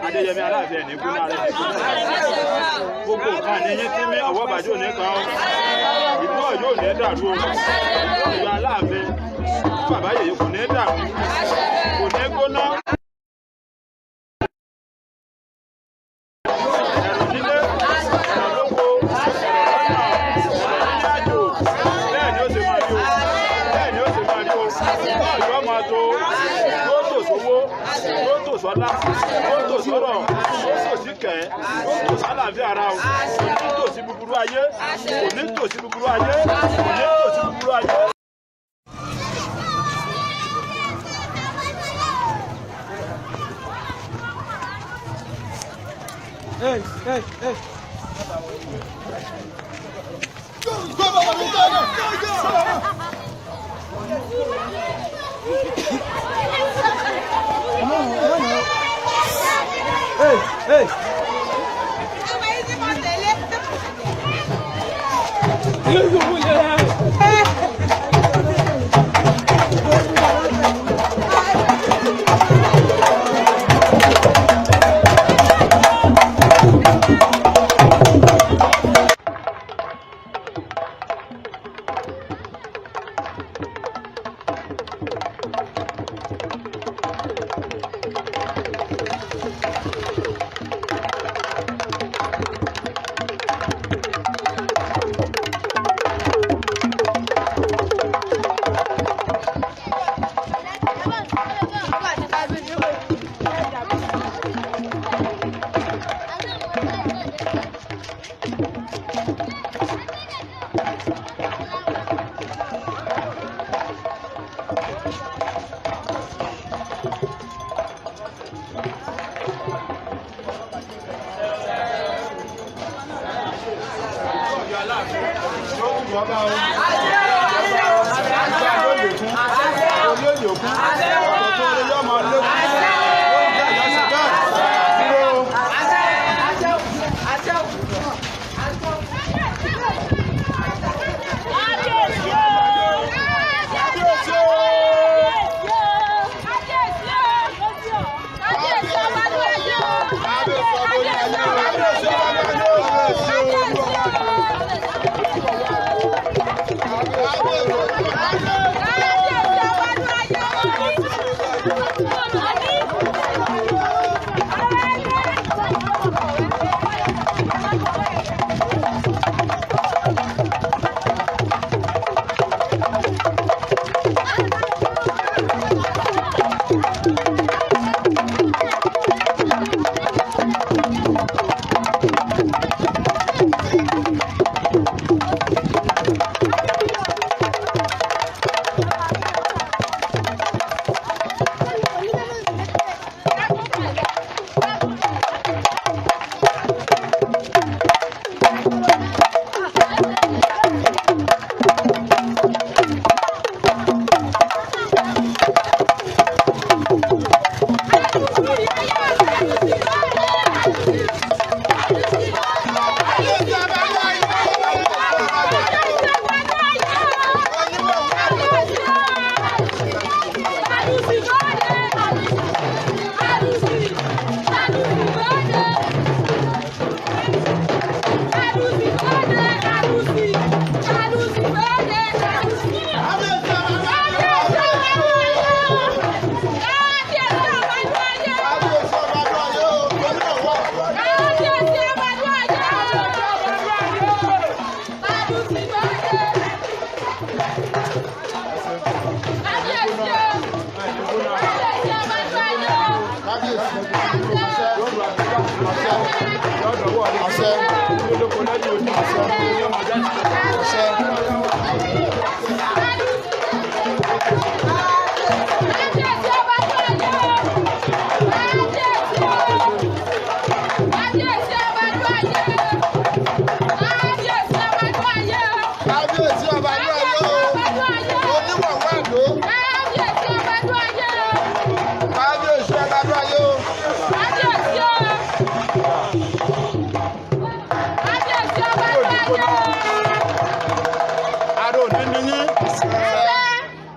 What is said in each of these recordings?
Adéyẹmí Aláàfin ẹni kú náà rẹ̀ gbogbo nǹkan ẹ̀yìn tí mi ọwọ́ bàjẹ́ òní kan ìlú Ọ̀yọ́ òní dàrú ìlú Aláàfin bàbá yèyí kò ní dàrú kò ní gbóná. Ẹ̀rù nílé ẹ̀rù lóko ẹ̀rù nílájò bẹ́ẹ̀ ni ó ti máa yó bẹ́ẹ̀ ni ó ti máa yó Ọ̀yọ́ máa tó yóò tò sówó yóò tò sọ́lá yóò tò sọ́rọ̀. ó sòsí kẹ́ ó kò sálàáfíà ara o kò ní tòsí búburú ayé kò ní tòsí búburú ayé kò ní tòsí búburú ayé. Hey, hey, hey. Go, Hey, hey.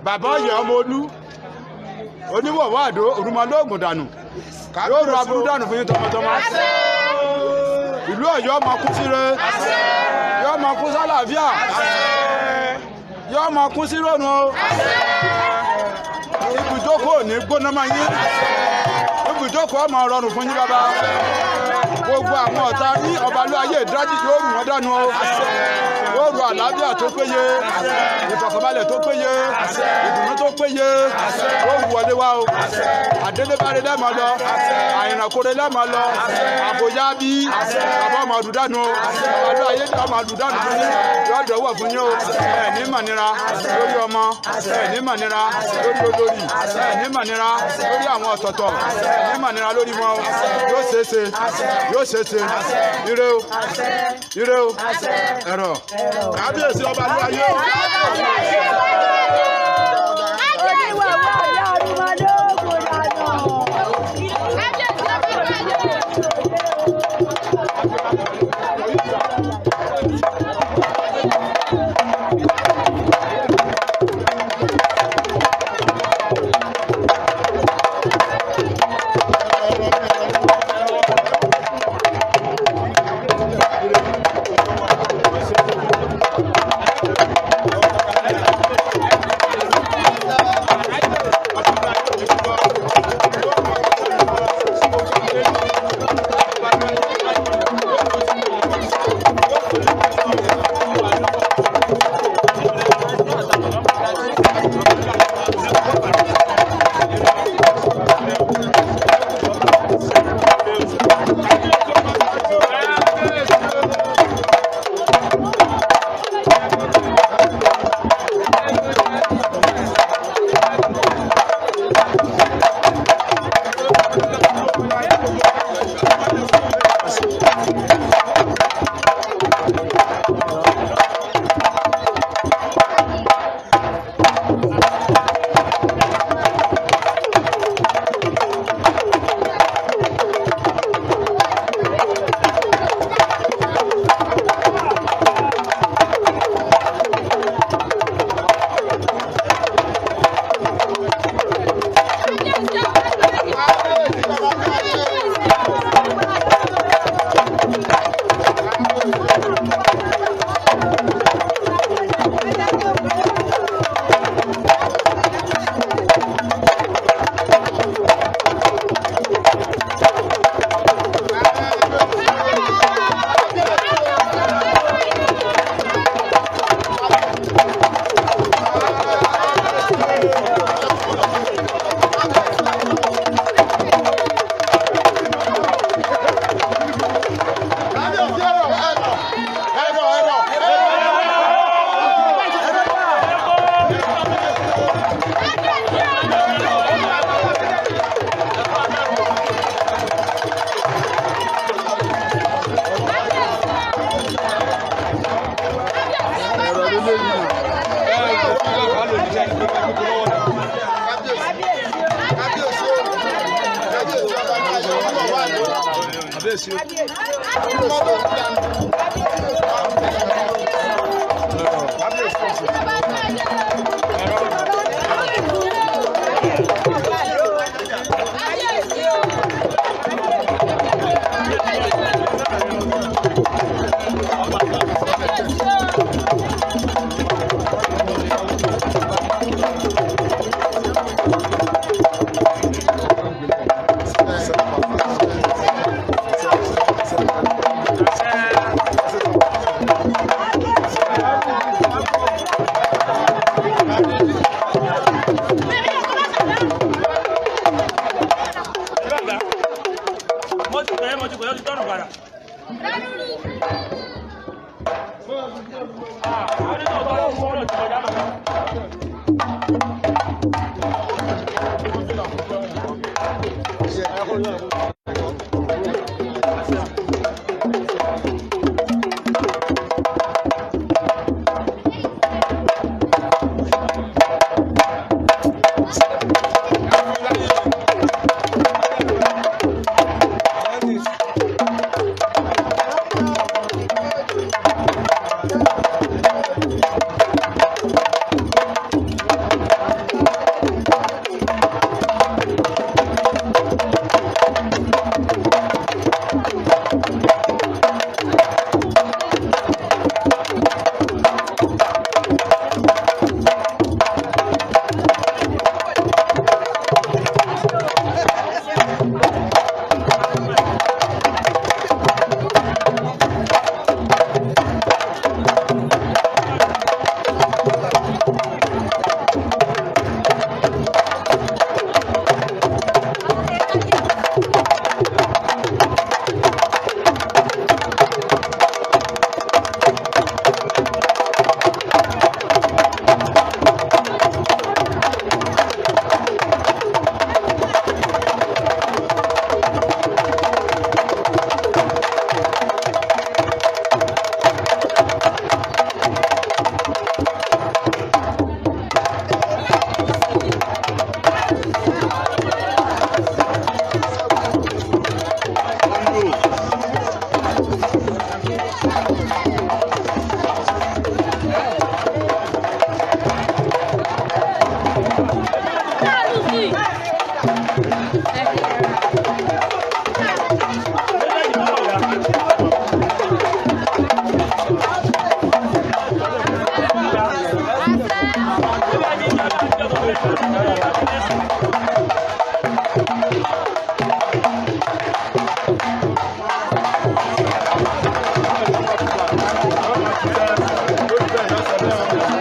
Bàbá ọ̀yẹ́ ọmọ olú oníwọ̀wọ́ àdó òrùmọlóògùn dànù yóò rọ aburú dànù fún yín tọmọtọmọ. Ìlú Ọ̀yọ́ máa kún síre yóò máa kún sálàáfíà yóò máa kún sí rònú ibùjókòó ní gbóná máa yín ibùjókòó máa rọrùn fún yín bàbá. Gbogbo àwọn ọ̀tá ní ọbalú ayé ìdájí yóò rù wọ́n dànù o yóò rù àlàáfíà tó péye ìfọ̀kànbalẹ̀ tó péye ìdùnnú tó péye ó wọlé wá o àdélébárí lẹ́mọ̀ lọ àyìnàkórè lẹ́mọ̀ lọ àbòjá bí àbọ̀ ọmọdún dànù àbádọ́ ayé tí ọmọdún dànù fún yín yóò dọ̀wọ́ fún yín o ẹ̀ ní mọ̀nira lórí ọmọ ẹ̀ ní mọ̀nira lórí olórí ẹ̀ ní mọ̀nira lórí àwọn ọ̀tọ̀ọ̀tọ̀ ẹ̀ ní mọ̀nira lórí wọn o yóò ṣeéṣe yóò ṣeéṣe ire o ire o ẹ̀rọ kábíyèsí ọba ní ayé o.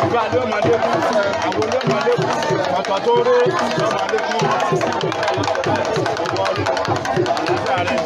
àdúrà ló máa lékún àwọn ló máa lékún ọ̀tọ̀ tó rí ló máa lékún ọ̀pọ̀ àlàáfíà rẹ̀.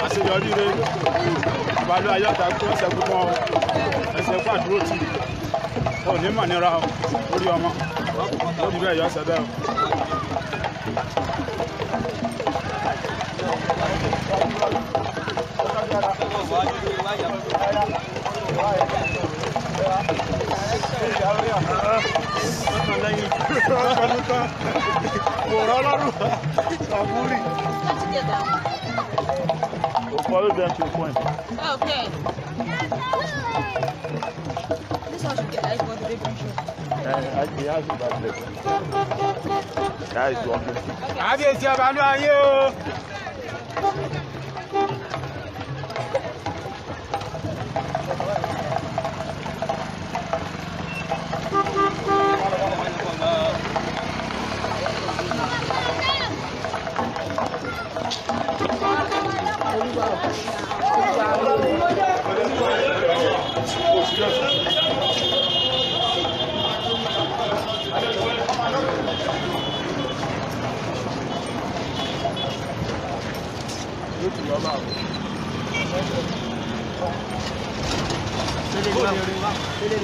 àṣeyọrí rẹ ìbálò ayọ́ta kí wọ́n ṣẹ́gun fún ọ ẹsẹ̀ fún àdúró tì ò ní mọ̀ nira orí ọmọ ó ní bẹ́ẹ̀ yọ ọsẹ bẹ́ẹ̀ o. Follow them to the point. Okay. This one should get ice for the big one. He has it back there. That is working. Kábíyèsí ọba ló ayé o. Ele